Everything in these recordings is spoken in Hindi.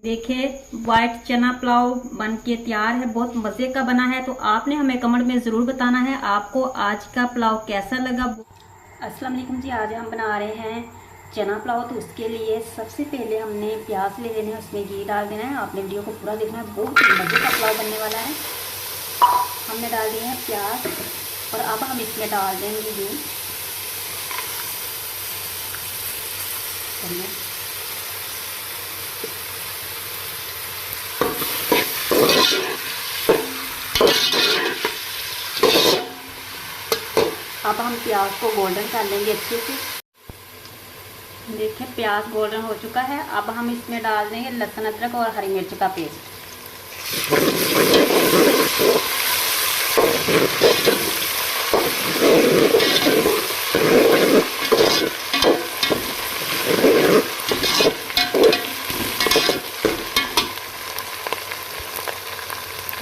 देखिए वाइट चना पुलाव बन के तैयार है। बहुत मज़े का बना है। तो आपने हमें कमेंट में ज़रूर बताना है आपको आज का पुलाव कैसा लगा। अस्सलाम वालेकुम जी, आज हम बना रहे हैं चना पुलाव। तो उसके लिए सबसे पहले हमने प्याज ले लेने हैं, उसमें घी डाल देना है। आपने वीडियो को पूरा देखना है, बहुत मज़े का पुलाव बनने वाला है। हमने डाल दिए हैं प्याज और अब हम इसमें डाल देंगे घी। अब हम प्याज को गोल्डन कर लेंगे अच्छे से। देखिए प्याज गोल्डन हो चुका है। अब हम इसमें डाल देंगे लहसुन अदरक और हरी मिर्च का पेस्ट।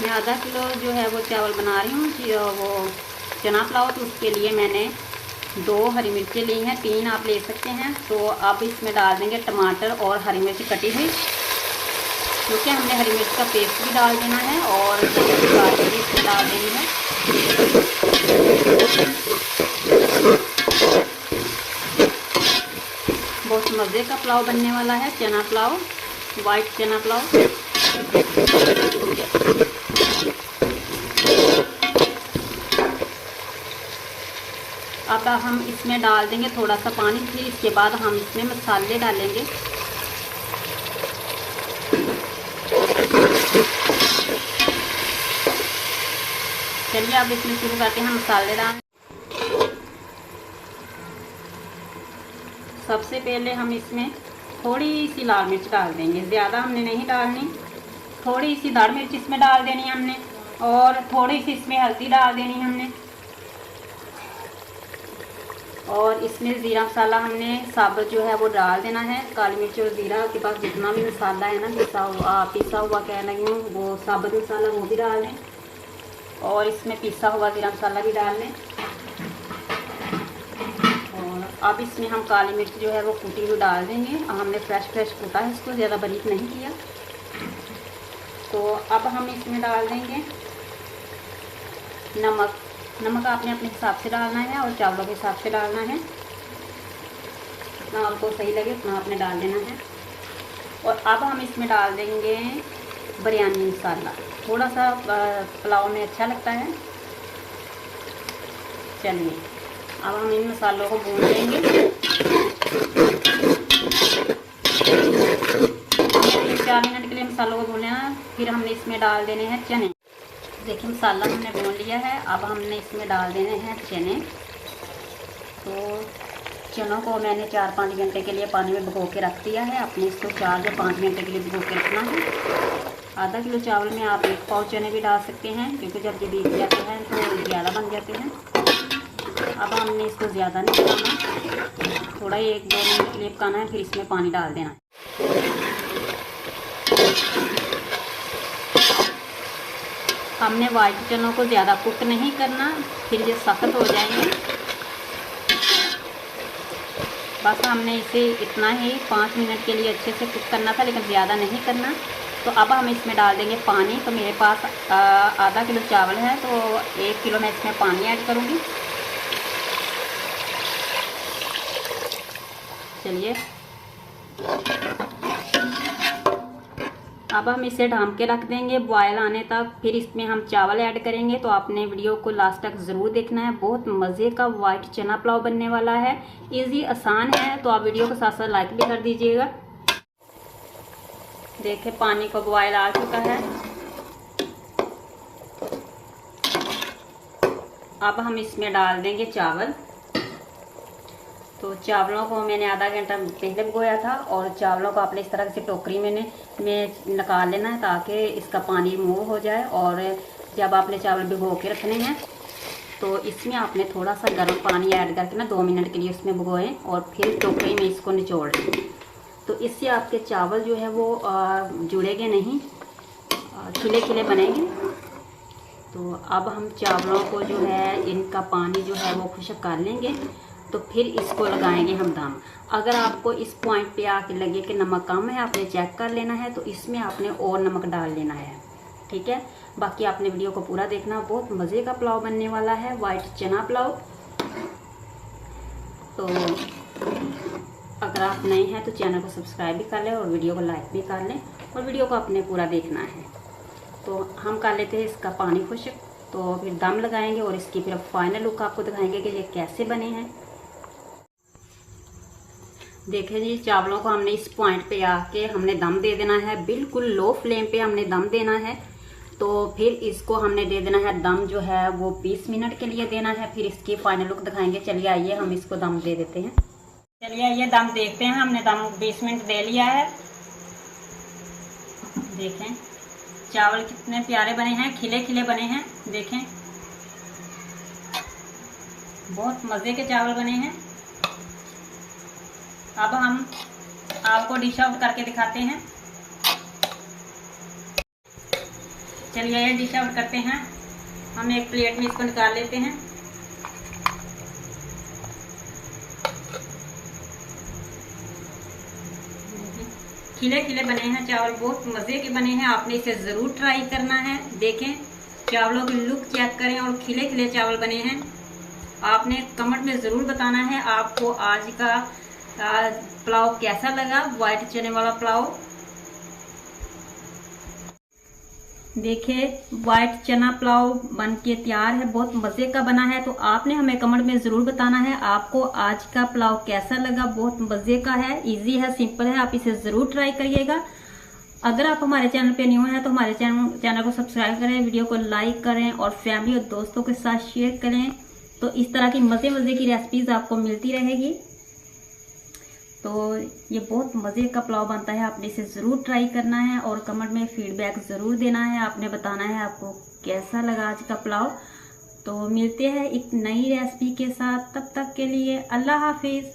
मैं आधा किलो जो है वो चावल बना रही हूँ, वो चना पुलाव। तो उसके लिए मैंने 2 हरी मिर्चें ली हैं, 3 आप ले सकते हैं। तो अब इसमें डाल देंगे टमाटर और हरी मिर्च कटी हुई, क्योंकि हमने हरी मिर्च का पेस्ट भी डाल देना है और इसमें डाल देनी है। बहुत मज़े का पुलाव बनने वाला है, चना पुलाव, वाइट चना पुलाव। अब हम इसमें डाल देंगे थोड़ा सा पानी, फिर इसके बाद हम इसमें मसाले डालेंगे। चलिए अब इसमें शुरू करते हैं मसाले डालना। सबसे पहले हम इसमें थोड़ी सी लाल मिर्च डाल देंगे, ज़्यादा हमने नहीं डालनी। थोड़ी सी दाढ़ मिर्च इसमें डाल देनी है हमने, और थोड़ी सी इसमें हल्दी डाल देनी है हमने। और इसमें ज़ीरा मसाला हमने साबुत जो है वो डाल देना है। काली मिर्च और ज़ीरा के पास जितना भी मसाला है ना, पिसा हुआ कह लगी हूँ, वो साबुत मसाला वो भी डाल लें। और इसमें पिसा हुआ ज़ीरा मसाला भी डाल लें। और अब इसमें हम काली मिर्च जो है वो कूटी हुई डाल देंगे। हमने फ्रेश कूटा है इसको, ज़्यादा बारीक नहीं किया। तो अब हम इसमें डाल देंगे नमक। नमक आपने अपने हिसाब से डालना है और चावलों के हिसाब से डालना है, जितना आपको सही लगे उतना आपने डाल देना है। और अब हम इसमें डाल देंगे बिरयानी मसाला, थोड़ा सा पुलाव में अच्छा लगता है। चलिए अब हम इन मसालों को भून लेंगे। 4 मिनट के लिए मसालों को भून लेना, फिर हमने इसमें डाल देने हैं चने। देखिए मसाला हमने भून लिया है, अब हमने इसमें डाल देने हैं चने। तो चनों को मैंने 4-5 घंटे के लिए पानी में भिगो के रख दिया है। आपने इसको 4 या 5 घंटे के लिए भिगो के रखना है। आधा किलो चावल में आप 1 पाव चने भी डाल सकते हैं, क्योंकि जब ये भीग जाते हैं तो ज़्यादा बन जाते हैं। अब हमने इसको ज़्यादा नहीं पकाना, थोड़ा ही 1-2 मिनट के लिए पकाना है, फिर इसमें पानी डाल देना है। हमने वाइट चनों को ज़्यादा कुक नहीं करना, फिर ये सख्त हो जाएंगे। बस हमने इसे इतना ही 5 मिनट के लिए अच्छे से कुक करना था, लेकिन ज़्यादा नहीं करना। तो अब हम इसमें डाल देंगे पानी। तो मेरे पास आधा किलो चावल है, तो 1 किलो मैं इसमें पानी ऐड करूँगी। चलिए अब हम इसे ढाँप के रख देंगे बॉयल आने तक, फिर इसमें हम चावल ऐड करेंगे। तो आपने वीडियो को लास्ट तक ज़रूर देखना है। बहुत मज़े का वाइट चना पुलाव बनने वाला है, इजी आसान है। तो आप वीडियो को साथ साथ लाइक भी कर दीजिएगा। देखिए पानी को बॉयल आ चुका है। अब हम इसमें डाल देंगे चावल। तो चावलों को मैंने आधा घंटा पहले भिगोया था, और चावलों को आपने इस तरह से टोकरी में निकाल लेना है, ताकि इसका पानी रिमूव हो जाए। और जब आपने चावल भिगो के रखने हैं तो इसमें आपने थोड़ा सा गर्म पानी ऐड करके ना 2 मिनट के लिए उसमें भिगोएं, और फिर टोकरी में इसको निचोड़ लें। तो इससे आपके चावल जो है वो जुड़ेंगे नहीं, खिले खिले बनेंगे। तो अब हम चावलों को जो है इनका पानी जो है वो खुश्क कर लेंगे। तो फिर इसको लगाएंगे हम दम। अगर आपको इस पॉइंट पे आके लगे कि नमक कम है, आपने चेक कर लेना है, तो इसमें आपने और नमक डाल लेना है, ठीक है। बाकी आपने वीडियो को पूरा देखना, बहुत मज़े का पुलाव बनने वाला है, वाइट चना पुलाव। तो अगर आप नए हैं तो चैनल को सब्सक्राइब भी कर लें और वीडियो को लाइक भी कर लें, और वीडियो को आपने पूरा देखना है। तो हम कर लेते हैं इसका पानी खुश्क, तो फिर दम लगाएंगे और इसकी फिर फाइनल लुक आपको दिखाएंगे कि ये कैसे बने हैं। देखें जी, चावलों को हमने इस पॉइंट पे आके हमने दम दे देना है, बिल्कुल लो फ्लेम पे हमने दम देना है। तो फिर इसको हमने दे देना है दम जो है वो 20 मिनट के लिए देना है, फिर इसकी फाइनल लुक दिखाएंगे। चलिए आइए हम इसको दम दे देते हैं। चलिए आइए दम देखते हैं। हमने दम 20 मिनट दे लिया है। देखें चावल कितने प्यारे बने हैं, खिले खिले बने हैं। देखें बहुत मज़े के चावल बने हैं। अब हम आपको डिश आउट करके दिखाते हैं। चलिए ये डिश आउट करते हैं। हम एक प्लेट में इसको निकाल लेते हैं। खिले खिले बने हैं चावल, बहुत मज़े के बने हैं। आपने इसे ज़रूर ट्राई करना है। देखें चावलों की लुक चेक करें और खिले खिले चावल बने हैं। आपने कमेंट में ज़रूर बताना है आपको आज का पुलाव कैसा लगा, वाइट चने वाला पुलाव। देखिए वाइट चना पुलाव बन के तैयार है, बहुत मज़े का बना है। तो आपने हमें कमेंट में ज़रूर बताना है आपको आज का पुलाव कैसा लगा। बहुत मज़े का है, इजी है, सिंपल है, आप इसे ज़रूर ट्राई करिएगा। अगर आप हमारे चैनल पे न्यू हैं तो हमारे चैनल को सब्सक्राइब करें, वीडियो को लाइक करें और फैमिली और दोस्तों के साथ शेयर करें। तो इस तरह की मज़े मज़े की रेसिपीज़ आपको मिलती रहेगी। तो ये बहुत मज़े का पुलाव बनता है, आपने इसे ज़रूर ट्राई करना है और कमेंट में फीडबैक ज़रूर देना है। आपने बताना है आपको कैसा लगा आज का पुलाव। तो मिलते हैं एक नई रेसिपी के साथ, तब तक के लिए अल्लाह हाफिज़।